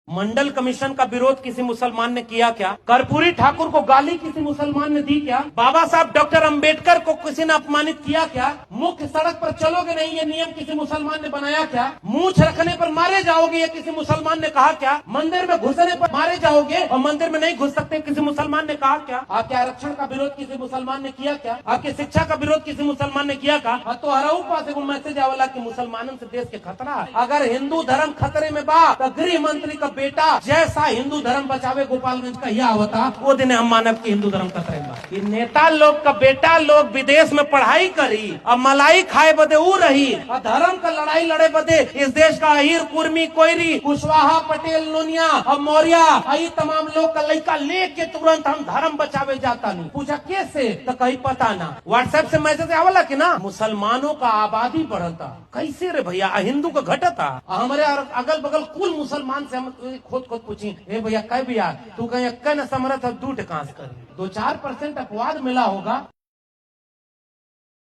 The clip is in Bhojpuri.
मंडल कमीशन का विरोध किसी मुसलमान ने किया क्या? कर्पूरी ठाकुर को गाली किसी मुसलमान ने दी क्या? बाबा साहब डॉक्टर अंबेडकर को किसी ने अपमानित किया क्या? मुख्य सड़क पर चलोगे नहीं ये नियम किसी मुसलमान ने बनाया क्या? मूंछ रखने पर मारे जाओगे ये किसी मुसलमान ने कहा क्या? मंदिर में घुसने पर मारे जाओगे और मंदिर में नहीं घुस सकते किसी मुसलमान ने कहा क्या? आपके आरक्षण का विरोध किसी मुसलमान ने किया क्या? आपकी शिक्षा का विरोध किसी मुसलमान ने किया क्या? तो हराऊ पास एगो मैसेज आवला कि मुसलमानों से देश के खतरा है। अगर हिंदू धर्म खतरे में बा तो गृह मंत्री का बेटा जैसा हिंदू धर्म बचावे गोपालगंज का यह होता वो दिन हम मानव की हिंदू धर्म खतरे में बा। कि नेता लोग का बेटा लोग विदेश में पढ़ाई करी और मलाई खाए बदे ऊ रही और धर्म का लड़ाई लड़े बदे इस देश का अहिर कुर्मी कोयरी कुशवाहा पटेल नोनिया और मौर्य आई तमाम लोग का लड़का लेके तुरंत हम धर्म बचावे जाता नहीं। पूछा कैसे तो कहीं पता ना। व्हाट्सएप से मैसेज आवला कि ना मुसलमानों का आबादी बढ़ता कैसे रे भैया हिंदू का घटता। हमारे अगल बगल कुल मुसलमान से हम खुद पूछी ए भैया कह भैया तू कहीं न समरथ दूट कांस कर 2-4% अपवाद मिला होगा